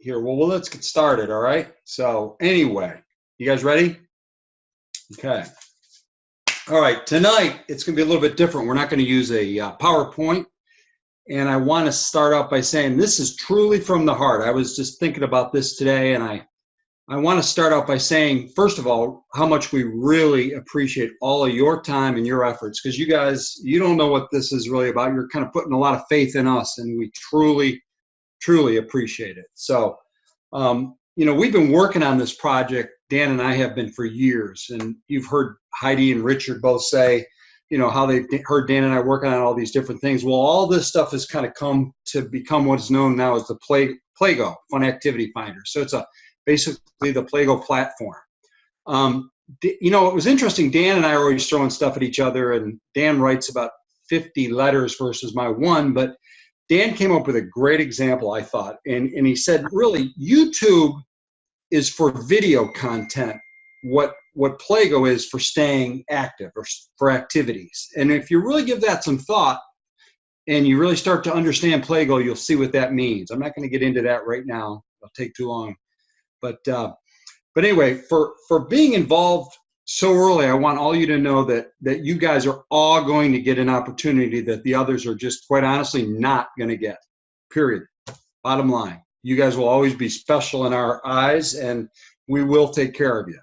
here. Well, let's get started, all right? So anyway, you guys ready? Okay. All right, tonight it's going to be a little bit different. We're not going to use a PowerPoint, and I want to start out by saying this is truly from the heart. I was just thinking about this today, and I want to start out by saying, first of all, how much we really appreciate all of your time and your efforts, because you guys, you don't know what this is really about. You're kind of putting a lot of faith in us, and we truly appreciate it. So, we've been working on this project, Dan and I have been, for years, and you've heard Heidi and Richard both say, how they've heard Dan and I working on all these different things. Well, all this stuff has kind of come to become what is known now as the Playgo, Fun Activity Finder. So it's basically the Playgo platform. It was interesting. Dan and I are always throwing stuff at each other, and Dan writes about 50 letters versus my one, but Dan came up with a great example, I thought, and he said, really, YouTube is for video content what Playgo is for staying active or for activities. And if you really give that some thought and you really start to understand Playgo, you'll see what that means. I'm not going to get into that right now. It'll take too long. But anyway, for being involved so early, I want all you to know that you guys are all going to get an opportunity that the others are just, quite honestly, not going to get, period. Bottom line. You guys will always be special in our eyes, and we will take care of you.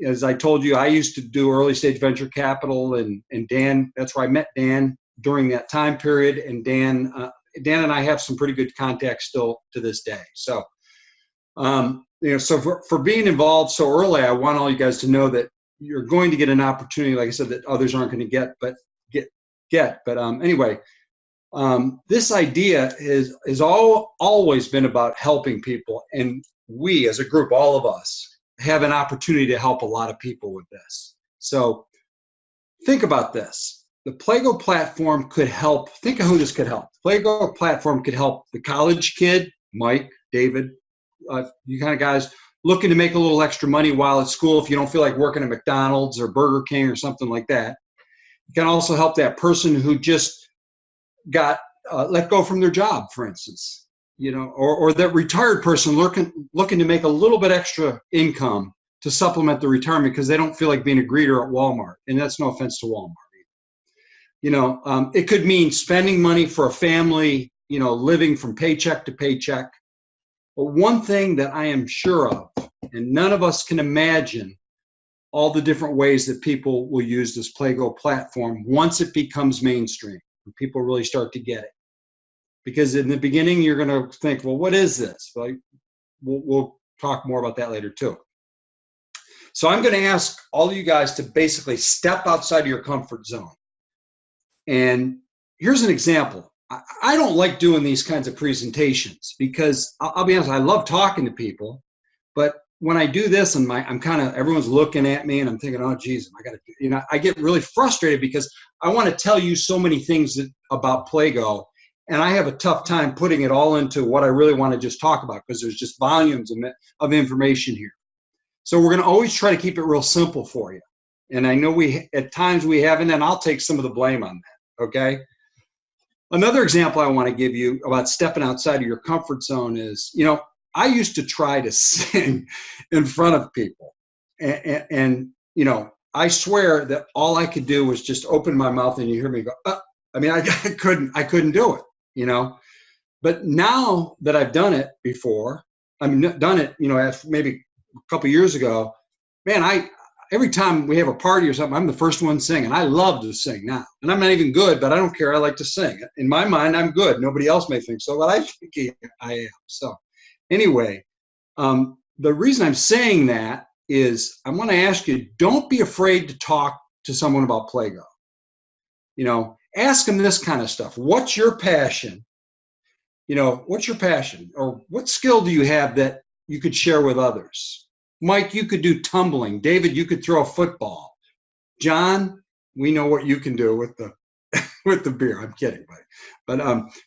As I told you, I used to do early stage venture capital, and Dan, that's where I met Dan during that time period, and Dan and I have some pretty good contacts still to this day. So, so for being involved so early, I want all you guys to know that you're going to get an opportunity, like I said, that others aren't going to get. But anyway, this idea is always been about helping people, and we, as a group, all of us, have an opportunity to help a lot of people with this. So think about this. The Playgo platform could help. Think of who this could help. Playgo platform could help the college kid, Mike, David, you kind of guys looking to make a little extra money while at school if you don't feel like working at McDonald's or Burger King or something like that. It can also help that person who just got let go from their job, for instance, or that retired person looking to make a little bit extra income to supplement the retirement because they don't feel like being a greeter at Walmart. And that's no offense to Walmart. It could mean spending money for a family, living from paycheck to paycheck. But one thing that I am sure of, and none of us can imagine all the different ways that people will use this Playgo platform once it becomes mainstream, and people really start to get it. Because in the beginning, you're going to think, well, what is this? Well, we'll talk more about that later too. So I'm going to ask all of you guys to basically step outside of your comfort zone. And here's an example. I don't like doing these kinds of presentations because I'll be honest, I love talking to people, but when I do this and everyone's looking at me and I'm thinking, oh geez, I get really frustrated because I want to tell you so many things about Playgo, and I have a tough time putting it all into what I really want to just talk about because there's just volumes of information here. So we're going to always try to keep it real simple for you. And I know at times we haven't, and I'll take some of the blame on that, okay? Another example I want to give you about stepping outside of your comfort zone is, I used to try to sing in front of people. And I swear that all I could do was just open my mouth and you hear me go, I couldn't do it, But now that I've done it before, maybe a couple of years ago, man, every time we have a party or something, I'm the first one singing. I love to sing now. And I'm not even good, but I don't care. I like to sing. In my mind, I'm good. Nobody else may think so, but I think I am. So anyway, the reason I'm saying that is I want to ask you, don't be afraid to talk to someone about Playgo. Ask them this kind of stuff. What's your passion? What's your passion? Or what skill do you have that you could share with others? Mike, you could do tumbling. David, you could throw a football. John, we know what you can do with the beer. I'm kidding, but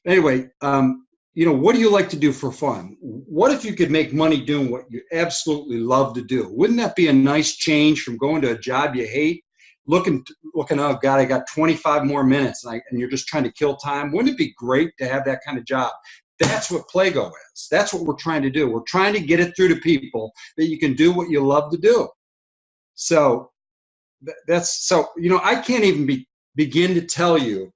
anyway, what do you like to do for fun? What if you could make money doing what you absolutely love to do? Wouldn't that be a nice change from going to a job you hate, looking, oh God, I got 25 more minutes, and you're just trying to kill time? Wouldn't it be great to have that kind of job? That's what Playgo is. That's what we're trying to do. We're trying to get it through to people that you can do what you love to do. So I can't even begin to tell you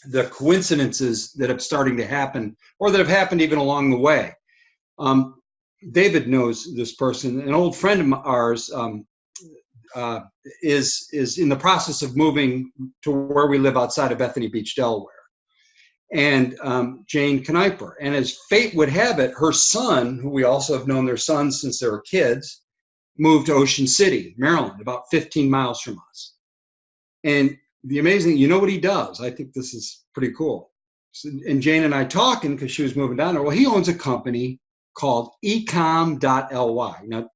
the coincidences that are starting to happen, or that have happened even along the way. David knows this person. An old friend of ours is in the process of moving to where we live outside of Bethany Beach, Delaware. And Jane Kniper. And as fate would have it, her son, who we also have known their sons since they were kids, moved to Ocean City, Maryland, about 15 miles from us. And the amazing, you know what he does? I think this is pretty cool. And Jane and I talking, because she was moving down there. Well, he owns a company called ecom.ly. Now,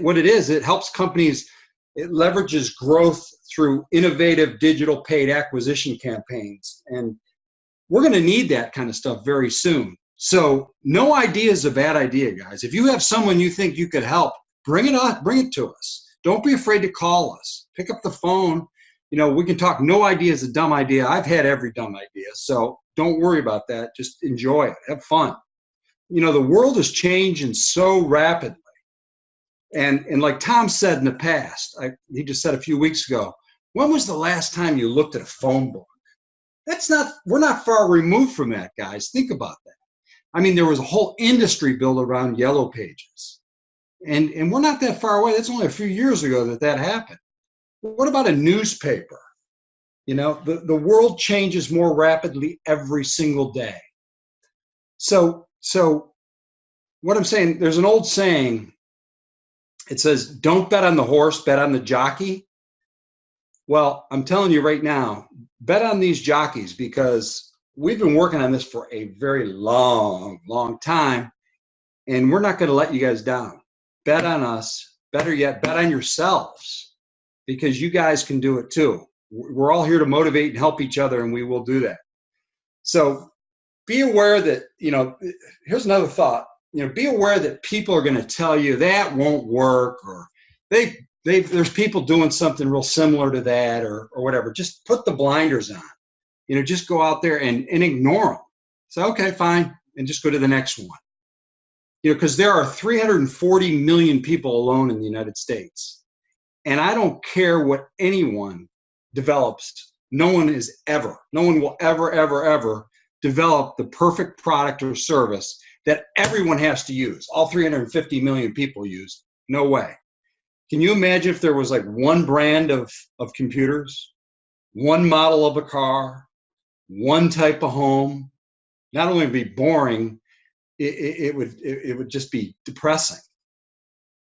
what it is, it helps companies, it leverages growth through innovative digital paid acquisition campaigns. And we're going to need that kind of stuff very soon. So no idea is a bad idea, guys. If you have someone you think you could help, bring it to us. Don't be afraid to call us. Pick up the phone. We can talk. No idea is a dumb idea. I've had every dumb idea. So don't worry about that. Just enjoy it. Have fun. The world is changing so rapidly. And like Tom said in the past, he just said a few weeks ago, when was the last time you looked at a phone book? We're not far removed from that, guys. Think about that. I mean, there was a whole industry built around Yellow Pages. And we're not that far away. That's only a few years ago that happened. What about a newspaper? The world changes more rapidly every single day. So what I'm saying, there's an old saying, it says, don't bet on the horse, bet on the jockey. Well, I'm telling you right now, bet on these jockeys, because we've been working on this for a very long, long time, and we're not going to let you guys down. Bet on us. Better yet, bet on yourselves, because you guys can do it too. We're all here to motivate and help each other, and we will do that. So be aware that, here's another thought. Be aware that people are going to tell you that won't work, or there's people doing something real similar to that, or whatever. Just put the blinders on. Just go out there and ignore them. So, okay, fine, and just go to the next one. Because there are 340 million people alone in the United States. And I don't care what anyone develops. No one will ever develop the perfect product or service that everyone has to use. All 350 million people use. No way. Can you imagine if there was like one brand of computers, one model of a car, one type of home? Not only would it be boring, it would just be depressing.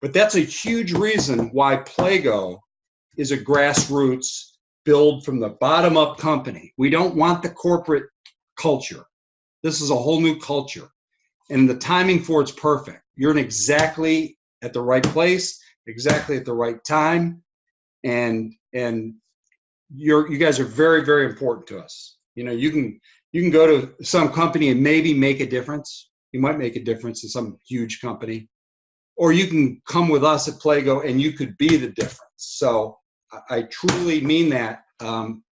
But that's a huge reason why Playgo is a grassroots, build from the bottom up company. We don't want the corporate culture. This is a whole new culture. And the timing for it's perfect. You're exactly at the right place, exactly at the right time. And you guys are very, very important to us. You can go to some company and maybe make a difference. You might make a difference in some huge company. Or you can come with us at Playgo and you could be the difference. So I truly mean that.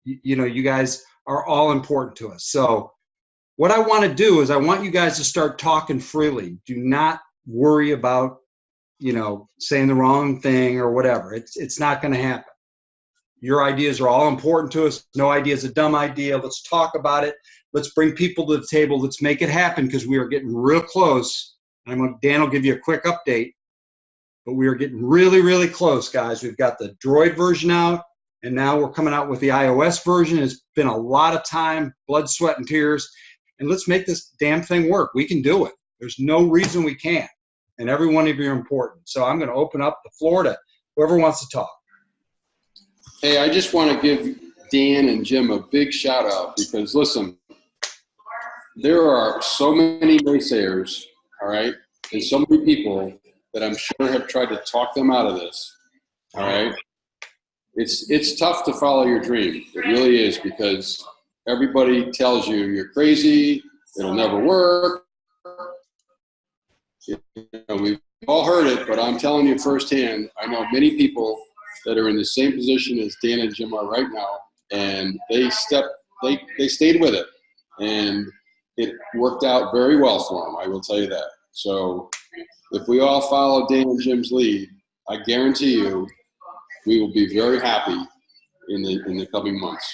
You guys are all important to us. So what I want to do is I want you guys to start talking freely. Do not worry about, saying the wrong thing or whatever. It's not going to happen. Your ideas are all important to us. No idea is a dumb idea. Let's talk about it. Let's bring people to the table. Let's make it happen, because we are getting real close. Dan will give you a quick update, but we are getting really, really close, guys. We've got the Droid version out, and now we're coming out with the iOS version. It's been a lot of time, blood, sweat, and tears, and let's make this damn thing work. We can do it. There's no reason we can't, and every one of you are important. So I'm going to open up the floor to whoever wants to talk. Hey, I just want to give Dan and Jim a big shout out, because listen, there are so many naysayers, all right, and so many people that I'm sure have tried to talk them out of this, all right. It's tough to follow your dream. It really is, because everybody tells you you're crazy, it'll never work. We've all heard it, but I'm telling you firsthand, I know many people that are in the same position as Dan and Jim are right now, and they stayed with it. And it worked out very well for him. I will tell you that. So if we all follow Dan and Jim's lead, I guarantee you we will be very happy in the coming months.